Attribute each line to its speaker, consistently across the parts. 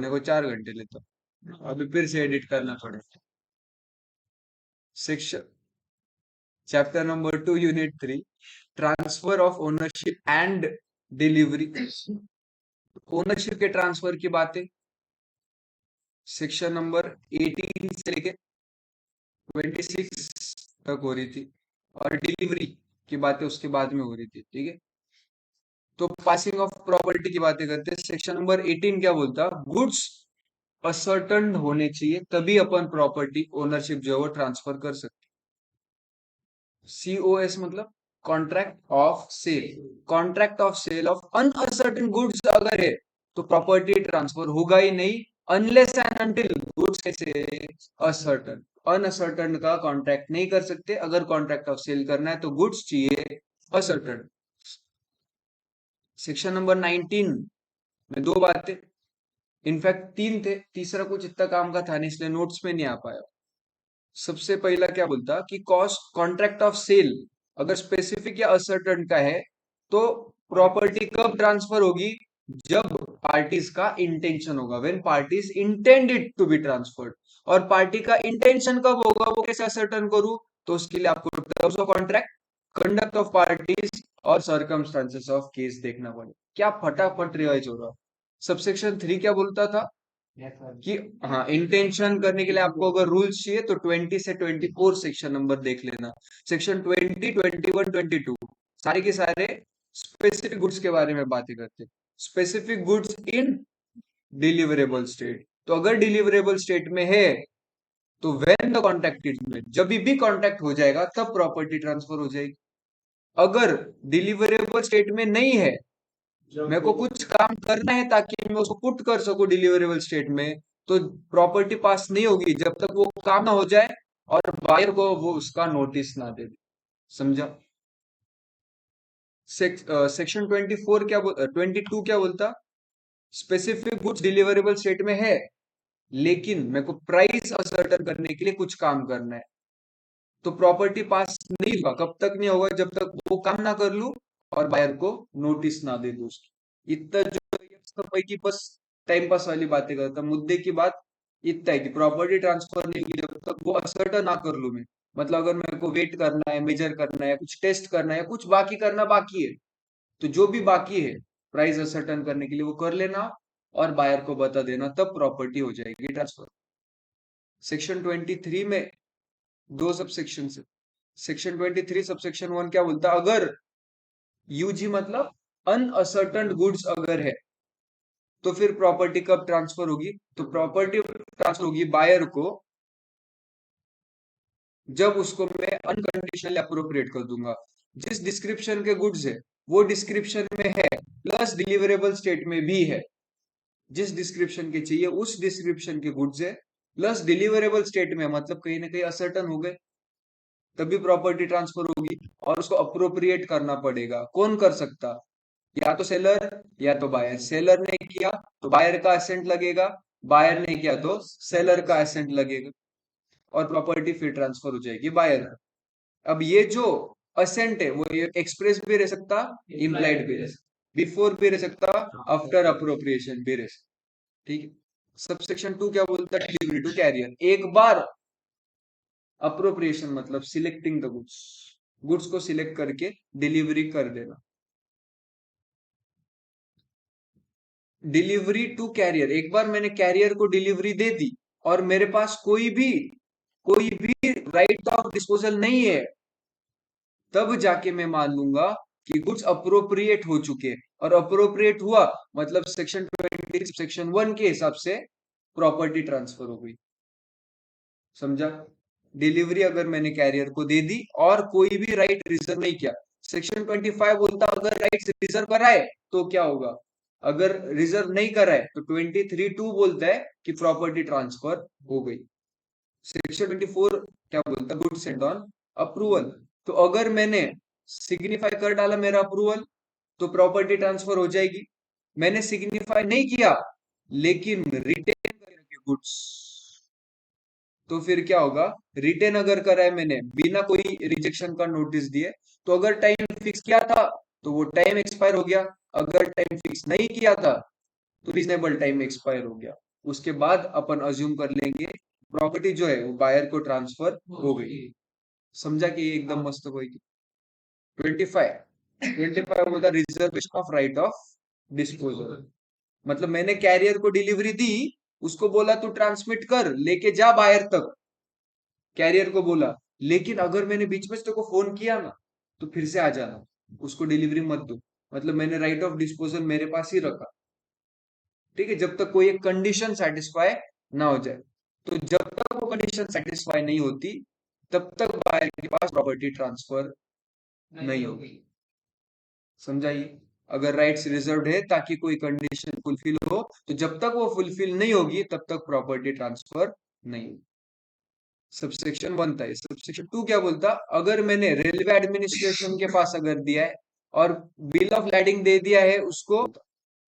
Speaker 1: होने को 4 घंटे लेता। अभी फिर से एडिट करना पड़ेगा। Section chapter number 2 unit 3 transfer of ownership and delivery. Ownership के ट्रांसफर की बातें सेक्शन नंबर 18 से लेके 26 तक हो रही थी, और डिलीवरी की बातें उसके बाद में हो रही थी। ठीक है, तो पासिंग ऑफ प्रॉपर्टी की बातें करते हैं। सेक्शन नंबर 18 क्या बोलता, गुड्स असर्टन होने चाहिए तभी अपन प्रॉपर्टी ओनरशिप जो है वो ट्रांसफर कर सकते। COS मतलब contract of sale. Contract of sale of unascertained goods अगर है तो प्रॉपर्टी ट्रांसफर होगा ही नहीं, अनलेस एंड अनटिल गुड्स कैसे असर्टन। अनअसर्टन का कॉन्ट्रैक्ट नहीं कर सकते। अगर कॉन्ट्रैक्ट ऑफ सेल करना है तो गुड्स चाहिए असर्टन। सेक्शन नंबर 19 में दो बातें, इनफैक्ट तीन थे, तीसरा कुछ इतना काम का था नहीं इसलिए नोट्स में नहीं आ पाया। सबसे पहला क्या बोलता कि कॉस्ट कॉन्ट्रैक्ट ऑफ सेल अगर स्पेसिफिक या असर्टन का है तो प्रॉपर्टी कब ट्रांसफर होगी, जब पार्टीज का इंटेंशन होगा, when parties intended to be transferred. और पार्टी का इंटेंशन कब होगा वो कैसे असर्टन करूं, तो उसके लिए आपको terms of contract, conduct of parties और सर्कमस्टांसेस ऑफ केस देखना पड़ेगा। क्या फटाफट रिवाइज हो रहा। सबसेक्शन 3 क्या बोलता था कि हाँ, इंटेंशन करने के लिए आपको अगर रूल्स चाहिए तो 20 से 24 सेक्शन नंबर देख लेना। सेक्शन 20, 21, 22 सारे के सारे स्पेसिफिक गुड्स के बारे में बातें करते हैं। Specific goods in deliverable state, तो अगर डिलीवरेबल स्टेट में है तो when the contract is made, जब भी कॉन्ट्रैक्ट हो जाएगा तब प्रॉपर्टी ट्रांसफर हो जाएगी। अगर डिलीवरेबल स्टेट में नहीं है, मेरे को कुछ काम करना है ताकि मैं उसको पुट कर सकूं डिलीवरेबल स्टेट में, तो प्रॉपर्टी पास नहीं होगी जब तक वो काम ना हो जाए और बायर को वो उसका नोटिस ना दे दे। समझा। सेक्शन 24 क्या 22 क्या बोलता, स्पेसिफिक गुड्स डिलीवरेबल स्टेट में है लेकिन मेरे को प्राइस असर्टन करने के लिए कुछ काम करना है, तो प्रॉपर्टी पास नहीं होगा। कब तक नहीं होगा, जब तक वो काम ना कर लूं और बायर को नोटिस ना दे दूं। इतना जो की बस टाइम पास वाली बातें करता, मुद्दे की बात इतना है कि प्रॉपर्टी ट्रांसफर नहीं की जब तक वो असर्टन ना कर लूं मैं। मतलब अगर मेरे को वेट करना है, मेजर करना है, कुछ टेस्ट करना है, कुछ बाकी करना बाकी है, तो जो भी बाकी है प्राइस असर्टन करने के लिए वो कर लेना और बायर को बता देना, तब प्रॉपर्टी हो जाएगी ट्रांसफर। सेक्शन 23 में दो सब सेक्शन है। सेक्शन 23 सबसेक्शन 1 क्या बोलता, अगर यूजी मतलब अनअसर्टन गुड्स अगर है तो फिर प्रॉपर्टी कब ट्रांसफर होगी, तो प्रॉपर्टी ट्रांसफर होगी बायर को जब उसको मैं अनकंडीशनली अप्रोप्रिएट कर दूंगा। जिस डिस्क्रिप्शन के गुड्स है वो डिस्क्रिप्शन में है प्लस डिलीवरेबल स्टेट में भी है। जिस डिस्क्रिप्शन के चाहिए उस डिस्क्रिप्शन के गुड्स है प्लस डिलीवरेबल स्टेट में, मतलब कहीं ना कहीं असर्टन हो गए, तभी प्रॉपर्टी ट्रांसफर होगी। और उसको अप्रोप्रिएट करना पड़ेगा। कौन कर सकता, या तो सेलर या तो बायर। सेलर ने किया तो बायर का एसेंट लगेगा, बायर ने किया तो सेलर का एसेंट लगेगा और प्रॉपर्टी फिर ट्रांसफर हो जाएगी बायर। अब ये जो असेंट है वो एक्सप्रेस भी रह सकता, इम्प्लाइड भी रह सकता, बिफोर भी रह सकता, आफ्टर अप्रोप्रिएशन भी रह सकता। ठीक है। सबसेक्शन 2 क्या बोलता है, डिलीवरी टू कैरियर। एक बार अप्रोप्रिएशन मतलब सिलेक्टिंग द गुड्स, गुड्स को सिलेक्ट करके डिलीवरी कर देना। डिलीवरी टू कैरियर, एक बार मैंने कैरियर को डिलीवरी दे दी और मेरे पास कोई भी राइट ऑफ डिस्पोजल नहीं है, तब जाके मैं मान लूंगा कि गुड्स अप्रोप्रिएट हो चुके। और अप्रोप्रिएट हुआ मतलब सेक्शन 20 सेक्शन 1 के हिसाब से प्रॉपर्टी ट्रांसफर हो गई। समझा। डिलीवरी अगर मैंने कैरियर को दे दी और कोई भी राइट रिजर्व नहीं किया, सेक्शन 25 बोलता अगर राइट रिजर्व कराए तो क्या होगा, अगर रिजर्व नहीं कराए तो 23(2) बोलता है कि प्रॉपर्टी ट्रांसफर हो गई। सेक्शन 24 क्या बोलता है, गुड्स एंड ऑन अप्रूवल। तो अगर मैंने सिग्निफाई कर डाला मेरा अप्रूवल तो प्रॉपर्टी ट्रांसफर हो जाएगी। मैंने सिग्निफाई नहीं किया लेकिन रिटेन करके गुड्स, तो फिर क्या होगा, रिटेन अगर करा है मैंने बिना कोई रिजेक्शन का नोटिस दिए, तो अगर टाइम फिक्स किया था तो वो टाइम एक्सपायर हो गया, अगर टाइम फिक्स नहीं किया था तो रीजनेबल टाइम एक्सपायर हो गया। उसके बाद अपन अज्यूम कर लेंगे प्रॉपर्टी जो है वो बायर को ट्रांसफर हो गई। समझा कि ये एकदम मस्त होगी। 25 होता reservation of right of disposal. मतलब मैंने कैरियर को डिलीवरी दी, उसको बोला तू ट्रांसमिट कर लेके जा बायर तक, कैरियर को बोला, लेकिन अगर मैंने बीच में से तेको फोन किया ना तो फिर से आ जाना, उसको डिलीवरी मत दो। मतलब मैंने राइट ऑफ डिस्पोजल मेरे पास ही रखा, ठीक है, जब तक कोई एक कंडीशन सेटिस्फाई ना हो जाए। तो जब तक वो कंडीशन सेटिस्फाई नहीं होती तब तक बायर के पास प्रॉपर्टी ट्रांसफर नहीं होगी। समझाइए, अगर राइट्स रिजर्व्ड है ताकि कोई कंडीशन फुलफिल हो, तो जब तक वो फुलफिल नहीं होगी तब तक प्रॉपर्टी ट्रांसफर नहीं होगी। सबसेक्शन 1 था। सबसेक्शन 2 क्या बोलता, अगर मैंने रेलवे एडमिनिस्ट्रेशन के पास अगर दिया है और बिल ऑफ लैडिंग दे दिया है उसको,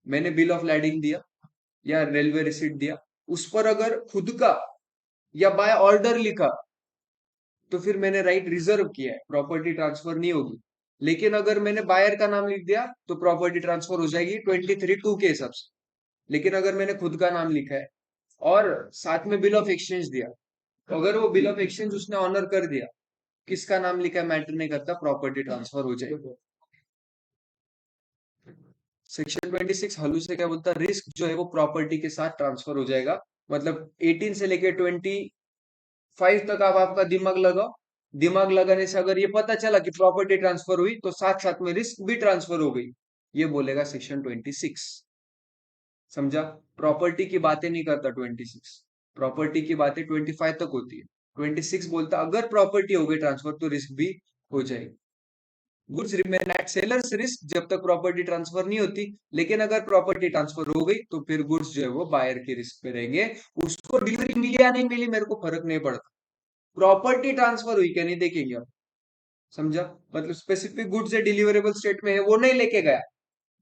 Speaker 1: मैंने बिल ऑफ लैडिंग दिया या रेलवे रिसीट दिया, उस पर अगर खुद का या बाय ऑर्डर लिखा तो फिर मैंने राइट रिजर्व किया है, प्रॉपर्टी ट्रांसफर नहीं होगी। लेकिन अगर मैंने बायर का नाम लिख दिया तो प्रॉपर्टी ट्रांसफर हो जाएगी 23(2) के हिसाब से। लेकिन अगर मैंने खुद का नाम लिखा है और साथ में बिल ऑफ एक्सचेंज दिया, तो अगर वो बिल ऑफ एक्सचेंज उसने ऑनर कर दिया, किसका नाम लिखा है मैटर नहीं करता, प्रॉपर्टी ट्रांसफर हो जाएगी। सेक्शन 26 हलू से क्या बोलता है, रिस्क जो है वो प्रॉपर्टी के साथ ट्रांसफर हो जाएगा। मतलब 18 से लेके 25 तक आप आपका दिमाग लगाओ। दिमाग लगाने से अगर ये पता चला कि प्रॉपर्टी ट्रांसफर हुई तो साथ साथ में रिस्क भी ट्रांसफर हो गई, ये बोलेगा सेक्शन 26। समझा, प्रॉपर्टी की बातें नहीं करता 26, प्रॉपर्टी की बातें 25 तक होती है। 26 बोलता अगर प्रॉपर्टी हो गई ट्रांसफर तो रिस्क भी हो जाएगी। Goods remain at sellers risk जब तक प्रॉपर्टी ट्रांसफर नहीं होती, लेकिन अगर प्रॉपर्टी ट्रांसफर हो गई तो फिर गुड्स जो है वो बायर के रिस्क पे रहेंगे। उसको डिलीवरी मिली या नहीं मिली मेरे को फर्क नहीं पड़ता, प्रॉपर्टी ट्रांसफर हुई क्या नहीं देखेंगे आप। समझा, मतलब स्पेसिफिक गुड्स है डिलीवरेबल स्टेट में है वो नहीं लेके गया,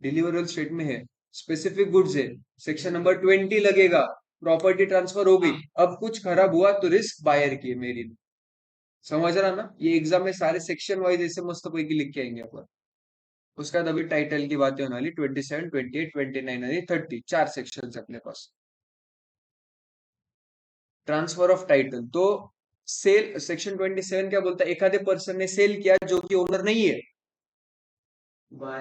Speaker 1: डिलीवरेबल स्टेट में है, स्पेसिफिक गुड्स है, सेक्शन नंबर 20 लगेगा, प्रॉपर्टी ट्रांसफर हो गई, अब कुछ खराब हुआ तो रिस्क बायर की है मेरी। समझ रहा ना, ये एग्जाम में सारे सेक्शन वाइज ऐसे मस्त पैकी लिख के आएंगे अपन। उसके बाद अभी टाइटल की बातें होने वाली, 27, 28, 29 30, 4 सेक्शन अपने पास। ट्रांसफर ऑफ टाइटल तो सेल, सेक्शन 27 क्या बोलता है, एखादे पर्सन ने सेल किया जो कि ओनर नहीं है,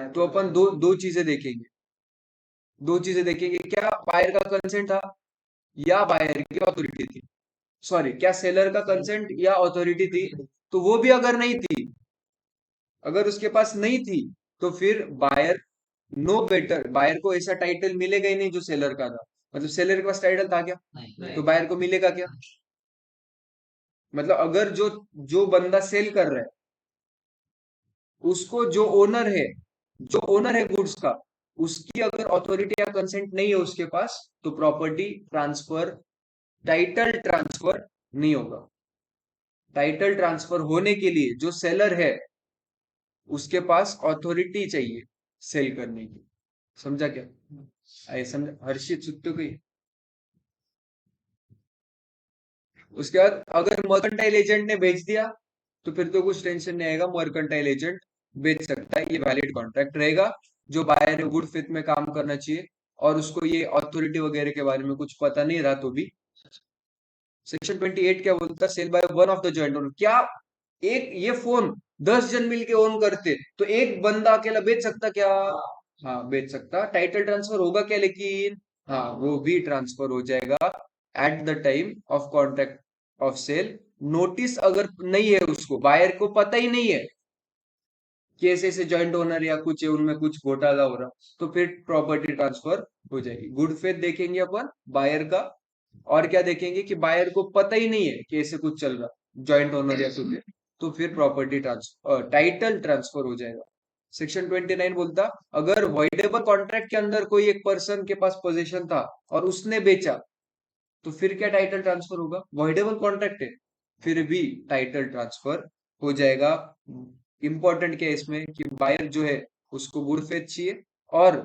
Speaker 1: तो अपन दो चीजें देखेंगे, दो चीजें देखेंगे, क्या बायर का कंसेंट था या बायर की अथॉरिटी थी, सॉरी क्या सेलर का कंसेंट या अथॉरिटी थी। तो वो भी अगर नहीं थी, अगर उसके पास नहीं थी, तो फिर बायर नो बेटर, बायर को ऐसा टाइटल मिलेगा ही नहीं जो सेलर का था। मतलब सेलर के पास टाइटल था क्या, तो बायर को मिलेगा क्या। मतलब अगर जो जो बंदा सेल कर रहा है उसको जो ओनर है, जो ओनर है गुड्स का, उसकी अगर अथॉरिटी या कंसेंट नहीं है उसके पास, तो प्रॉपर्टी ट्रांसफर, टाइटल ट्रांसफर नहीं होगा। टाइटल ट्रांसफर होने के लिए जो सेलर है उसके पास अथॉरिटी चाहिए सेल करने की। समझा क्या, आए समझा, हर्षित सुत्तो की। उसके बाद अगर मर्केंटाइल एजेंट ने बेच दिया तो फिर तो कुछ टेंशन नहीं आएगा, मर्केंटाइल एजेंट बेच सकता है, ये वैलिड कॉन्ट्रैक्ट रहेगा। जो बायर है गुड फेथ में काम करना चाहिए और उसको ये अथॉरिटी वगैरह के बारे में कुछ पता नहीं रहा तो भी। सेक्शन 28 क्या बोलता है, sale by one of the joint owner, क्या एक ये फोन 10 जन मिलके ओन करते तो एक बंदा अकेला बेच सकता क्या, हाँ बेच सकता। टाइटल ट्रांसफर होगा क्या लेकिन, हाँ वो भी ट्रांसफर हो जाएगा at the time of contract of sale. Notice अगर नहीं है, उसको बायर को पता ही नहीं है कि ऐसे ऐसे जॉइंट ओनर या कुछ है उनमें कुछ घोटाला हो रहा, तो फिर प्रॉपर्टी ट्रांसफर हो जाएगी। गुड फेथ देखेंगे अपन बायर का, और क्या देखेंगे कि बायर को पता ही नहीं है कि ऐसे कुछ चल रहा जॉइंट ओनर या कुछ है, तो फिर प्रॉपर्टी ट्रांसफर, टाइटल ट्रांसफर हो जाएगा। सेक्शन 29 बोलता अगर वॉइडेबल कॉन्ट्रैक्ट के अंदर कोई एक पर्सन के पास पोजीशन था और उसने बेचा, तो फिर क्या टाइटल ट्रांसफर होगा, वॉइडेबल कॉन्ट्रैक्ट है, फिर भी टाइटल ट्रांसफर हो जाएगा। इंपॉर्टेंट क्या है इसमें कि बायर जो है उसको गुड फेथ चाहिए और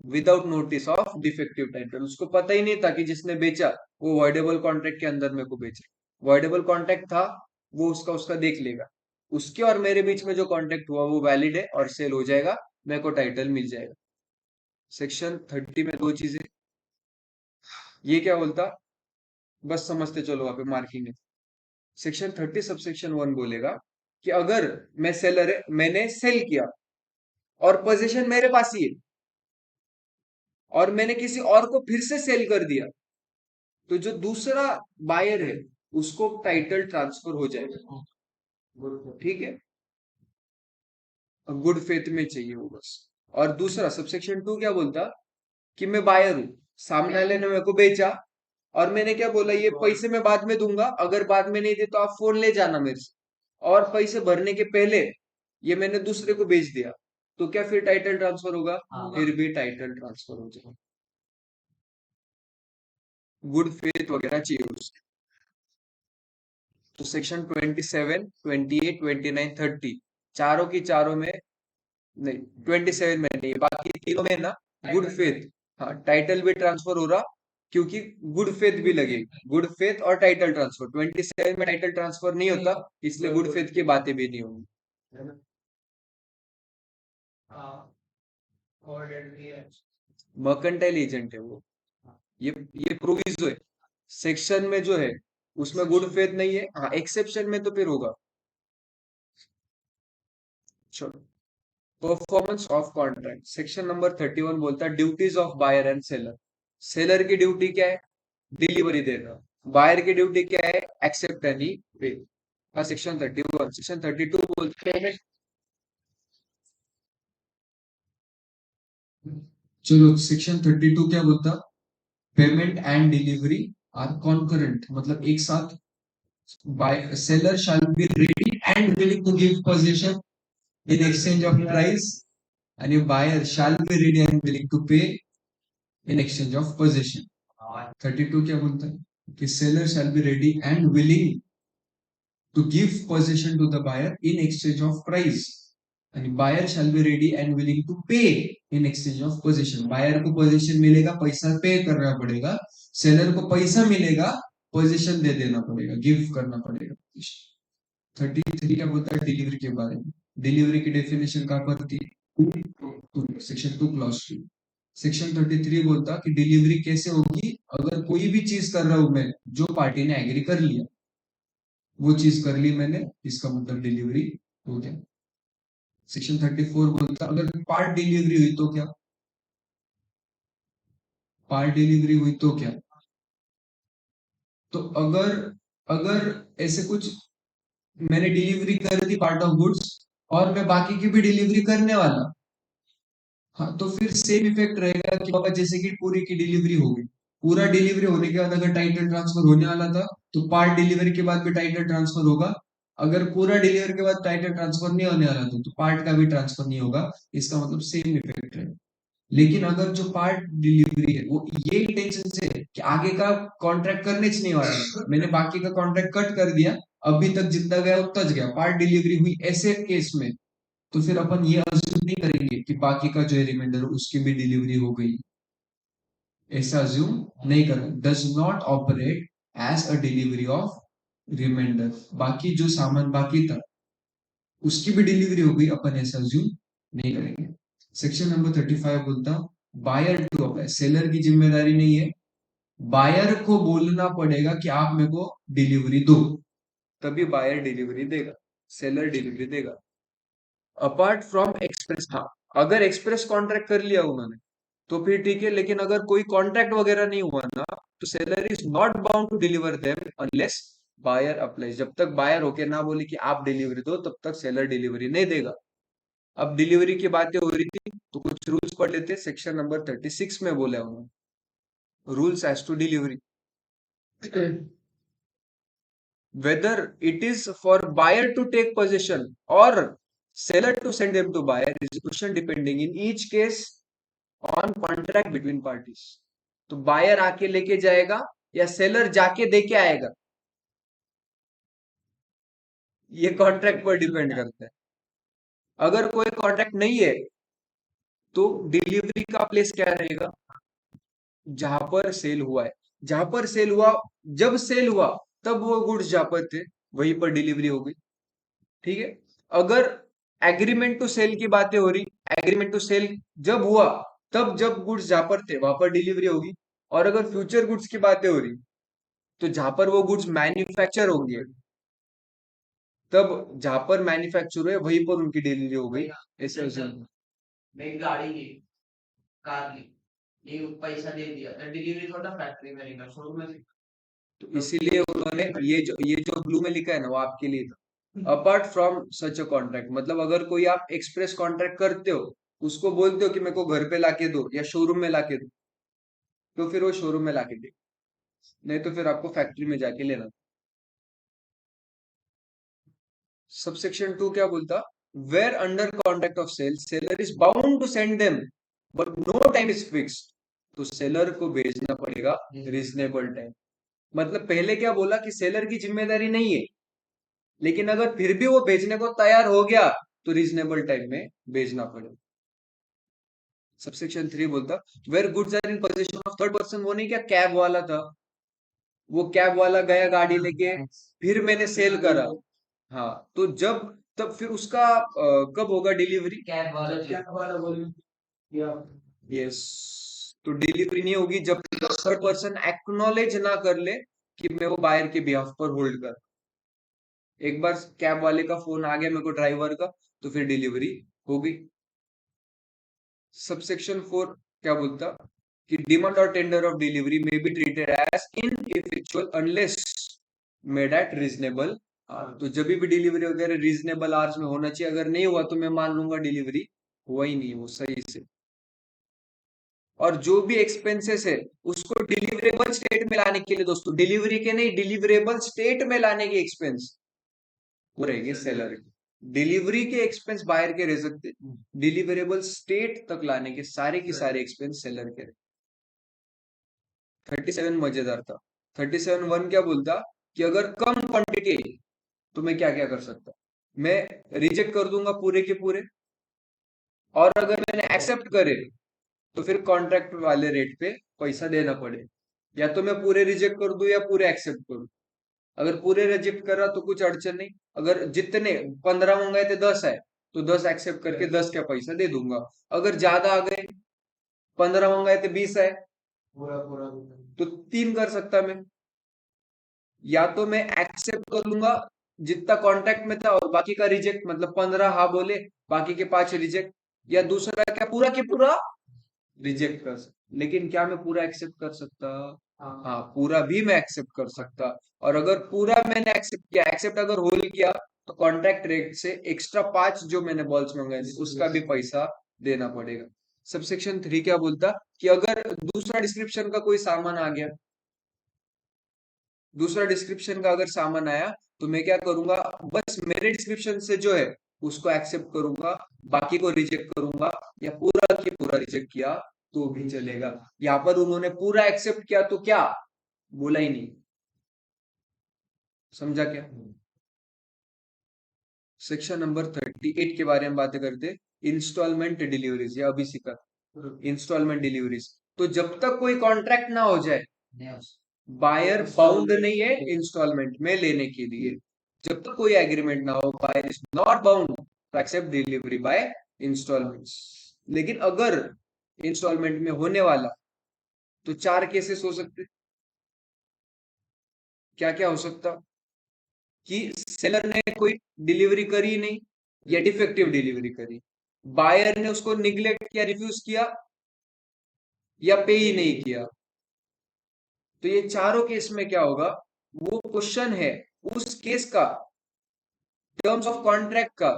Speaker 1: without notice of defective title, उसको पता ही नहीं था कि जिसने बेचा वो वॉइडेबल कॉन्ट्रैक्ट के अंदर मेरे को बेचा, वॉइडेबल कॉन्ट्रैक्ट था, वो उसका उसका देख लेगा, उसके और मेरे बीच में जो कॉन्ट्रैक्ट हुआ वो वैलिड है और सेल हो जाएगा, मेरे को टाइटल मिल जाएगा। सेक्शन 30 में दो चीजें, ये क्या बोलता, बस समझते चलो वहां पे मार्किंग है। सेक्शन 30 सबसेक्शन 1 बोलेगा कि अगर मैं सेलर है, मैंने सेल किया और पोजीशन मेरे पास ही है और मैंने किसी और को फिर से सेल कर दिया, तो जो दूसरा बायर है उसको टाइटल ट्रांसफर हो जाएगा। ठीक है, गुड फेथ में चाहिए वो बस। और दूसरा सबसेक्शन 2 क्या बोलता, कि मैं बायर हूं, सामने वाले ने मेरे को बेचा और मैंने क्या बोला, ये पैसे मैं बाद में दूंगा, अगर बाद में नहीं दे तो आप फोन ले जाना मेरे से, और पैसे भरने के पहले ये मैंने दूसरे को बेच दिया, तो क्या फिर टाइटल ट्रांसफर होगा? फिर भी टाइटल ट्रांसफर हो जाएगा। गुड फेथ वगैरह चाहिए उसके। तो सेक्शन 27, 28, 29, 30 चारों की चारों में, नहीं 27 में नहीं, बाकी तीनों में ना गुड फेथ। हाँ, टाइटल भी ट्रांसफर हो रहा, क्योंकि गुड फेथ भी लगेगी, गुड फेथ और टाइटल ट्रांसफर। 27 में टाइटल ट्रांसफर नहीं होता, इसलिए गुड फेथ की बातें भी नहीं होंगी। मर्केंटाइल एजेंट है वो। ये प्रोविजो है, सेक्शन में जो है उसमें गुड फेथ नहीं है, हाँ एक्सेप्शन में तो फिर होगा। चलो, performance of contract section number 31 बोलता है duties of buyer and seller. Seller की ड्यूटी क्या है? डिलीवरी देना। बायर की ड्यूटी क्या है? Accept any pay. Section 31। Section 32 बोलते हैं, चलो सेक्शन 32 क्या बोलता, payment and delivery are concurrent, मतलब एक साथ। By seller shall be ready and willing to give possession in exchange of price, and your buyer shall be ready and willing to pay in exchange of possession। 32 क्या बोलता है कि seller shall be ready and willing to give possession to the buyer in exchange of price, and buyer shall be ready and willing to pay in exchange of possession। buyer को possession मिलेगा, पैसा पे करना पड़ेगा, seller को पैसा मिलेगा, possession दे देना पड़ेगा, गिव करना पड़ेगा। 33 क्या बोलता है डिलीवरी के बारे में, डिलीवरी की डेफिनेशन कहाँ पर थी, सेक्शन 2 क्लॉज 2। सेक्शन 33 बोलता कि डिलीवरी कैसे होगी, अगर कोई भी चीज कर रहा हूं मैं, जो पार्टी ने एग्री कर लिया, वो चीज कर ली मैंने, इसका मतलब डिलीवरी हो गया। सेक्शन 34 बोलता अगर पार्ट डिलीवरी हुई तो क्या, पार्ट डिलीवरी हुई तो क्या, तो अगर अगर ऐसे कुछ मैंने डिलीवरी कर दी पार्ट ऑफ गुड्स और मैं बाकी की भी डिलीवरी करने वाला, हाँ तो फिर सेम इफेक्ट रहेगा कि बाबा जैसे कि पूरी की डिलीवरी हो गई, पूरा डिलीवरी होने के बाद अगर टाइटल ट्रांसफर होने वाला था तो पार्ट डिलीवरी के बाद भी टाइटल ट्रांसफर होगा, अगर पूरा डिलीवरी के बाद टाइटल ट्रांसफर नहीं होने वाला था तो पार्ट का भी ट्रांसफर नहीं होगा, इसका मतलब सेम इफेक्ट है। लेकिन अगर जो पार्ट डिलीवरी है वो ये इंटेंशन से है कि आगे का कॉन्ट्रैक्ट करने च नहीं वाला, मैंने बाकी का कॉन्ट्रैक्ट कट कर दिया, अभी तक जितना गया उतना गया, पार्ट डिलीवरी हुई, ऐसे केस में तो फिर अपन ये अज्यूम नहीं करेंगे कि बाकी का जो रिमाइंडर उसकी भी डिलीवरी हो गई, ऐसा अज्यूम नहीं करें। Does not operate as a delivery of reminder, बाकी जो सामान बाकी था उसकी भी डिलीवरी हो गई, अपन ऐसा अज्यूम नहीं करेंगे। सेक्शन नंबर 35 बोलता बायर टू अप्लाई, सेलर की जिम्मेदारी नहीं है, बायर को बोलना पड़ेगा कि आप मेरे को डिलीवरी दो, तभी बायर डिलीवरी देगा, सेलर डिलीवरी देगा। अपार्ट फ्रॉम एक्सप्रेस, हाँ अगर एक्सप्रेस कॉन्ट्रैक्ट कर लिया उन्होंने तो फिर ठीक है, लेकिन अगर कोई कॉन्ट्रैक्ट वगैरह नहीं हुआ ना, तो seller is not bound to deliver them unless buyer apply. जब तक बायर होके ना बोले कि आप डिलीवरी दो, तब तक सेलर डिलीवरी नहीं देगा। अब डिलीवरी की बातें हो रही थी तो कुछ रूल्स पढ़ लेते। सेक्शन नंबर 36 में बोला उन्होंने rules as to delivery, whether it is for buyer to take possession or seller to send them to buyer is a question depending in each case on contract between parties। तो buyer आके लेके जाएगा या seller जाके देके आएगा, ये contract पर डिपेंड करता है। अगर कोई कॉन्ट्रैक्ट नहीं है तो डिलीवरी का प्लेस क्या रहेगा, जहां पर सेल हुआ है, जहां पर सेल हुआ, जब सेल हुआ तब वो गुड्स जहां पर थे वहीं पर डिलीवरी हो गई। ठीक है, अगर एग्रीमेंट टू सेल की बातें हो रही, एग्रीमेंट टू सेल जब हुआ तब जब गुड्स जहां पर थे वहां पर डिलीवरी होगी, और अगर फ्यूचर गुड्स की बातें हो रही, तो जहां पर वो गुड्स मैन्युफैक्चर होंगे, तब जहां पर मैन्युफैक्चर हुए वहीं पर उनकी डिलीवरी हो गई, ऐसे अज्यूम।
Speaker 2: मैं एक गाड़ी ली, कार ली, ये पैसा दे दिया तो डिलीवरी थोड़ा फैक्ट्री में रहेगा, शोरूम में।
Speaker 1: तो इसीलिए उन्होंने ये जो ब्लू में लिखा है ना, वो आपके लिए था। Apart from such a contract, मतलब अगर कोई आप एक्सप्रेस कॉन्ट्रैक्ट करते हो, उसको बोलते हो कि मेरे को घर पे लाके दो या शोरूम में लाके दो, तो फिर वो शोरूम में लाके दे, नहीं तो फिर आपको फैक्ट्री में जाके लेना। सबसेक्शन 2 क्या बोलता? Where under contract of sale seller is bound to send them but no time is fixed, तो सेलर को भेजना पड़ेगा रीजनेबल टाइम। मतलब पहले क्या बोला कि सेलर की जिम्मेदारी नहीं है, लेकिन अगर फिर भी वो भेजने को तैयार हो गया तो रीजनेबल टाइम में भेजना पड़ेगा। सबसेक्शन 3 बोलता where goods are in possession of third person, वो नहीं क्या कैब वाला था, वो कैब वाला गया गाड़ी लेके, फिर मैंने सेल करा। हाँ, तो जब तब फिर उसका कब होगा डिलीवरी?
Speaker 2: कैब वाला
Speaker 1: कैब वाला बोल, यस। तो डिलीवरी नहीं होगी जब थर्ड पर्सन एक्नॉलेज ना कर ले कि मैं वो बायर के बिहाफ पर होल्ड कर। एक बार कैब वाले का फोन आ गया मेरे को ड्राइवर का, तो फिर डिलीवरी हो गई। सबसेक्शन 4 क्या बोलता? कि डिमांड और टेंडर ऑफ डिलीवरी में be treated as ineffectual unless made at reasonable. तो जब भी डिलीवरी वगैरह रीजनेबल आवर्स में होना चाहिए, अगर नहीं हुआ तो मैं मान लूंगा डिलीवरी हुआ ही नहीं है वो सही से। और जो भी एक्सपेंसेस है उसको डिलीवरेबल स्टेट में लाने के लिए, दोस्तों डिलीवरी के नहीं, डिलीवरेबल स्टेट में लाने के एक्सपेंस वो रहेंगे सेलर के। डिलीवरी के एक्सपेंस बाहर के रह सकते, डिलीवरेबल स्टेट तक लाने के सारे के सारे एक्सपेंस सेलर के रहे। 37 मजेदार था। 37(1) क्या बोलता? कि अगर कम क्वांटिटी है तो मैं क्या क्या कर सकता? मैं रिजेक्ट कर दूंगा पूरे के पूरे, और अगर मैंने एक्सेप्ट करे तो फिर कॉन्ट्रैक्ट वाले रेट पे पैसा देना पड़े। या तो मैं पूरे रिजेक्ट कर दूं या पूरे एक्सेप्ट करूं। अगर पूरे रिजेक्ट करा तो कुछ अड़चन नहीं, अगर जितने 15 मंगाए थे 10 है, तो 10 एक्सेप्ट करके 10 का पैसा दे दूंगा। अगर ज्यादा आ गए, 15 मंगाए थे 20 है, पूरा पूरा तो 3 कर सकता मैं। या तो मैं एक्सेप्ट कर लूंगा जितना कॉन्ट्रैक्ट में था और बाकी का रिजेक्ट, मतलब 15 हाँ बोले, बाकी के 5 रिजेक्ट। या दूसरा क्या, पूरा के पूरा रिजेक्ट कर सकता। लेकिन क्या मैं पूरा एक्सेप्ट कर सकता? हाँ, पूरा भी मैं एक्सेप्ट कर सकता। और अगर पूरा मैंने एक्सेप्ट किया, एक्सेप्ट अगर होल किया, तो कॉन्ट्रैक्ट रेट से एक्स्ट्रा 5 जो मैंने बॉल्स मंगाए थे उसका भी पैसा देना पड़ेगा। सबसेक्शन 3 क्या बोलता? कि अगर दूसरा डिस्क्रिप्शन का कोई सामान आ गया, दूसरा डिस्क्रिप्शन का अगर सामान आया, तो मैं क्या करूंगा? बस मेरे डिस्क्रिप्शन से जो है उसको एक्सेप्ट करूंगा, बाकी को रिजेक्ट करूंगा। या पूरा की पूरा रिजेक्ट किया तो भी चलेगा। यहाँ पर उन्होंने पूरा एक्सेप्ट किया तो क्या बोला ही नहीं। समझा क्या? सेक्शन नंबर 38 के बारे में बातें करते, इंस्टॉलमेंट डिलीवरीज, या अभी सीखा इंस्टॉलमेंट डिलीवरीज। तो जब तक कोई कॉन्ट्रैक्ट ना हो जाए, बायर बाउंड नहीं है इंस्टॉलमेंट में लेने के लिए। जब तक कोई एग्रीमेंट ना हो, buyer is not bound to accept delivery by installments. लेकिन अगर इंस्टॉलमेंट में होने वाला, तो 4 केसेस हो सकते। क्या क्या हो सकता? कि सेलर ने कोई डिलीवरी करी नहीं, या डिफेक्टिव डिलीवरी करी, बायर ने उसको निग्लेक्ट किया, रिफ्यूज किया, या पे ही नहीं किया। तो ये चारों केस में क्या होगा? वो क्वेश्चन है उस केस का, टर्म्स ऑफ कॉन्ट्रैक्ट का,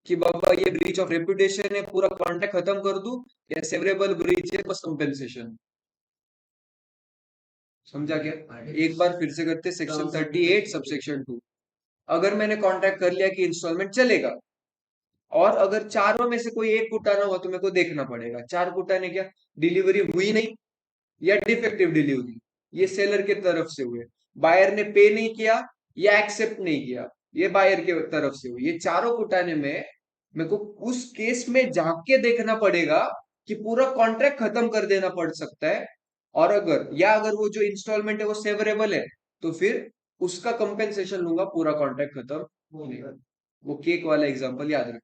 Speaker 1: कि बाबा ये ब्रीच ऑफ रेपुटेशन है, पूरा कॉन्ट्रैक्ट खत्म कर दूं, या सेवरेबल ब्रीच है बस कंपेंसेशन। समझा क्या? एक बार फिर से करते, सेक्शन 38 सबसेक्शन 2। अगर मैंने कॉन्ट्रैक्ट कर लिया कि इंस्टॉलमेंट चलेगा, और अगर चारों में से कोई एक कुटाना हुआ, तो मेरे को देखना पड़ेगा चार कुटाने क्या, डिलीवरी हुई नहीं या डिफेक्टिव डिलीवरी, ये सेलर के तरफ से हुए, बायर ने पे नहीं किया या एक्सेप्ट नहीं किया, ये बायर के तरफ से हुई। ये चारों कुटाने में मेरे को उस केस में झांक के देखना पड़ेगा कि पूरा कॉन्ट्रैक्ट खत्म कर देना पड़ सकता है। और अगर वो जो इंस्टॉलमेंट है वो सेवरेबल है, तो फिर उसका कंपेंसेशन लूंगा पूरा कॉन्ट्रैक्ट खत्म होने का। वो केक वाला एग्जांपल याद रख।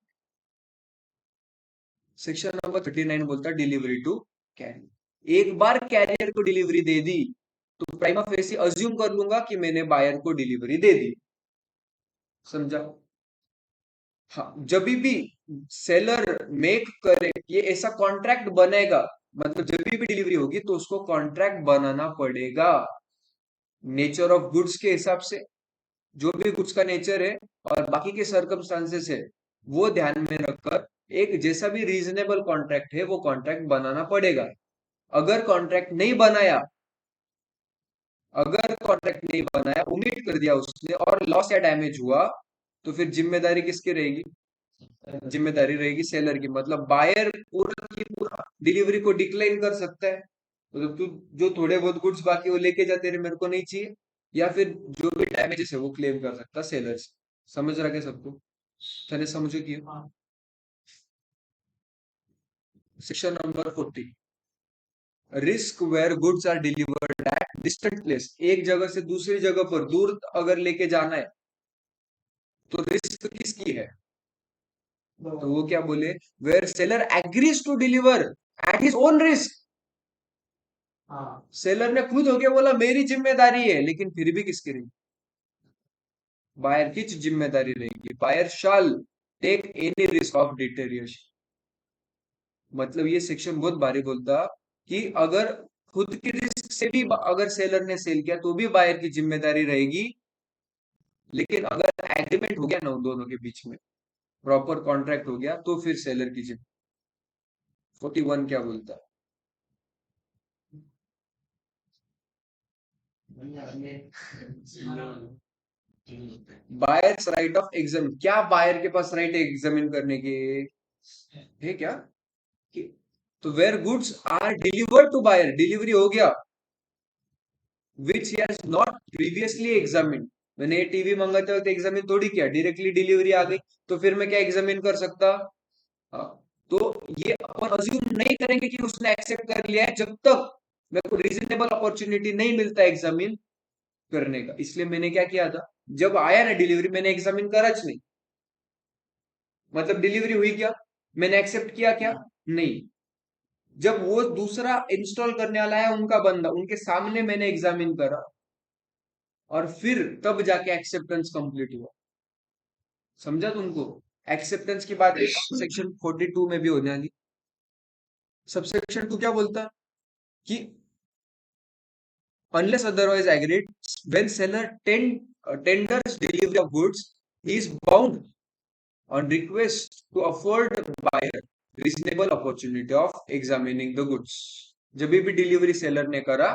Speaker 1: सेक्शन नंबर 39 बोलता है डिलीवरी टू कैन। एक बार कैरियर को डिलीवरी दे दी तो प्राइमा फेसी अज्यूम कर लूंगा कि मैंने बायर को डिलीवरी दे दी। समझा? हाँ, जब भी सेलर मेक करे, ये ऐसा कॉन्ट्रैक्ट बनेगा, मतलब जब भी डिलीवरी होगी तो उसको कॉन्ट्रैक्ट बनाना पड़ेगा नेचर ऑफ गुड्स के हिसाब से। जो भी गुड्स का नेचर है और बाकी के सर्कमस्टांसेस है, वो ध्यान में रखकर एक जैसा भी रीजनेबल कॉन्ट्रैक्ट है वो कॉन्ट्रैक्ट बनाना पड़ेगा। अगर कॉन्ट्रैक्ट नहीं बनाया, अगर कॉन्ट्रैक्ट नहीं बनाया, ओमिट कर दिया उसने और लॉस या डैमेज हुआ, तो फिर जिम्मेदारी किसकी रहेगी? जिम्मेदारी रहेगी सेलर की। मतलब बायर पूरा की पूरा डिलीवरी को डिक्लाइन कर सकता है, मतलब तू जो थोड़े बहुत गुड्स बाकी वो लेके जा, तेरे मेरे को नहीं चाहिए, या फिर जो भी डैमेजेस है वो क्लेम कर सकता सेलर से। समझ रहा क्या सबको? चलिए समझो कि
Speaker 2: हाँ।
Speaker 1: Section number 40, risk where goods are delivered at distant place. एक जगह से दूसरी जगह पर दूर अगर लेके जाना है तो रिस्क किसकी है? तो वो क्या बोले, where seller agrees to deliver at his own risk.
Speaker 2: हाँ।
Speaker 1: सेलर ने खुद होके बोला मेरी जिम्मेदारी है, लेकिन फिर भी किसकी रही? बायर की जिम्मेदारी रहेगी। Buyer shall take any risk of deterioration. मतलब ये सेक्शन बहुत भारी बोलता कि अगर खुद की रिस्क से भी अगर सेलर ने सेल किया तो भी बायर की जिम्मेदारी रहेगी, लेकिन अगर एग्रीमेंट हो गया ना उन दोनों के बीच में, प्रॉपर कॉन्ट्रैक्ट हो गया, तो फिर सेलर की जिम्मेदारी। 41 क्या बोलता है? Buyers right of examine. क्या बायर के पास राइट है एग्जामिन करने के? है क्या? कि तो where goods are delivered to buyer, delivery हो गया, which he has not previously examine. मैंने ये टीवी मंगाते वक्त एग्जामिन थोड़ी किया, डायरेक्टली डिलीवरी आ गई, तो फिर मैं क्या एग्जामिन कर सकता? हाँ, तो ये अपन अज्यूम नहीं करेंगे कि उसने एक्सेप्ट कर लिया है जब तक मेरे को रीजनेबल अपॉर्चुनिटी नहीं मिलता एग्जामिन करने का। इसलिए मैंने क्या किया था, जब आया ना डिलीवरी, मैंने एग्जामिन करा नहीं। मतलब डिलीवरी हुई क्या, मैंने एक्सेप्ट किया क्या? नहीं। जब वो दूसरा इंस्टॉल करने वाला है उनका बंदा, उनके सामने मैंने एग्जामिन करा और फिर तब जाके एक्सेप्टेंस कंप्लीट हुआ। समझा तुमको? एक्सेप्टेंस की बात सेक्शन 42 में भी होने वाली। सब सेक्शन 2 क्या बोलता है कि unless otherwise agreed, when seller tenders delivery of goods, he is bound on request to afford buyer reasonable opportunity of examining the goods। जब भी डिलीवरी सेलर ने करा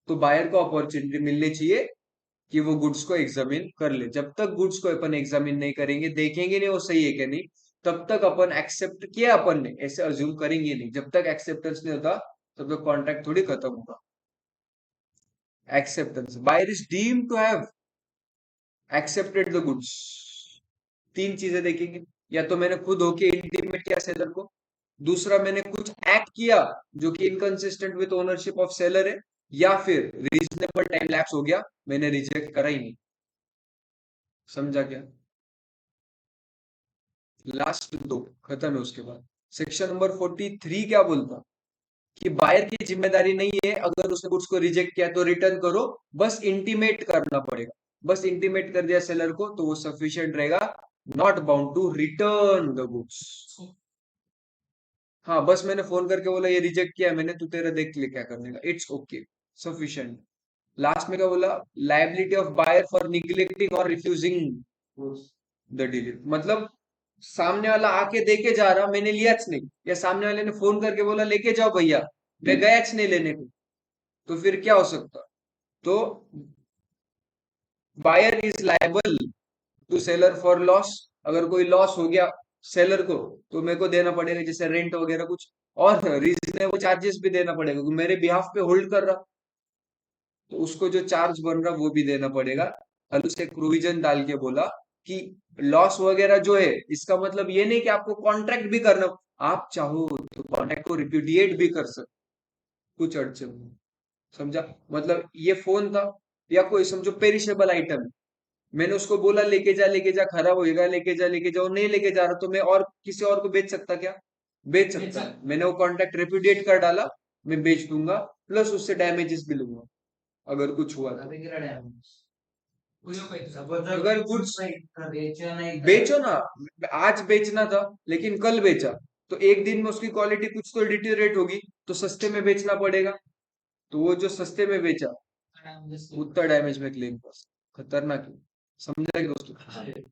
Speaker 1: तो बायर को अपॉर्चुनिटी मिलनी चाहिए कि वो गुड्स को एग्जामिन कर ले। जब तक गुड्स को अपन एग्जामिन नहीं करेंगे, देखेंगे नहीं वो सही है कि नहीं, तब तक अपन एक्सेप्ट किया अपन ने ऐसे अज्यूम करेंगे नहीं। जब तक एक्सेप्टेंस नहीं होता तब तक कॉन्ट्रैक्ट थोड़ी खत्म होगा। Acceptance, buyer is deemed to have accepted the goods. तीन चीजें देखेंगे, या तो मैंने खुद होके इंटीमेट किया सेलर को, दूसरा मैंने कुछ एक्ट किया जो कि inconsistent with ownership of seller है, या फिर रीजनेबल टाइम लैप्स हो गया, मैंने रिजेक्ट करा ही नहीं। समझा क्या? लास्ट दो खत्म है। उसके बाद सेक्शन नंबर 43 क्या बोलता कि बायर की जिम्मेदारी नहीं है, अगर उसने गुड्स को रिजेक्ट किया तो रिटर्न करो, बस इंटीमेट करना पड़ेगा। बस इंटीमेट कर दिया सेलर को तो वो सफिशिएंट रहेगा, not bound to return the goods. हाँ, बस मैंने फोन करके बोला ये रिजेक्ट किया है मैंने, तू तेरा देख ले क्या करने का, इट्स ओके, सफिशिएंट। लास्ट में क्या बोला, liability of buyer for neglecting और रिफ्यूजिंग द डील। मतलब सामने वाला आके देके जा रहा, मैंने लिया नहीं, या सामने वाले ने फोन करके बोला लेके जाओ भैया, मैं गया नहीं लेने को, तो फिर क्या हो सकता? तो buyer is liable to seller for loss. अगर कोई लॉस हो गया सेलर को तो मेरे को देना पड़ेगा, जैसे रेंट वगैरह कुछ, और रीजनेबल चार्जेस भी देना पड़ेगा क्योंकि मेरे बिहाफ पे होल्ड कर रहा, तो उसको जो चार्ज बन रहा वो भी देना पड़ेगा। हल से प्रोविजन डाल के बोला कि लॉस वगैरह जो है, इसका मतलब ये नहीं कि आपको कॉन्ट्रैक्ट भी करना, आप चाहो तो कॉन्ट्रैक्ट को रिप्यूडिएट भी कर सकते, कुछ अड़चन नहीं। समझा? मतलब ये फोन था, या कोई समझो पेरिशेबल आइटम है, मैंने उसको बोला लेके जा खराब होएगा, लेके जा, वो नहीं लेके जा रहा, तो मैं और किसी और को बेच सकता क्या? बेच सकता है। मैंने वो कॉन्ट्रैक्ट रेप्यूडिएट कर डाला, मैं बेच दूंगा, प्लस उससे डैमेजेस भी लूंगा अगर कुछ हुआ तो।
Speaker 2: अभी कितना डैमेज
Speaker 1: अगर गुड्स
Speaker 2: बेचो नहीं
Speaker 1: बेचो ना, आज बेचना था लेकिन कल बेचा, तो एक दिन में उसकी क्वालिटी कुछ तो डिटीरियरेट होगी, तो सस्ते में बेचना पड़ेगा। तो वो जो सस्ते में बेचा उतना डैमेज में क्लेम कर, खतरनाक है। समझा कि दोस्तों?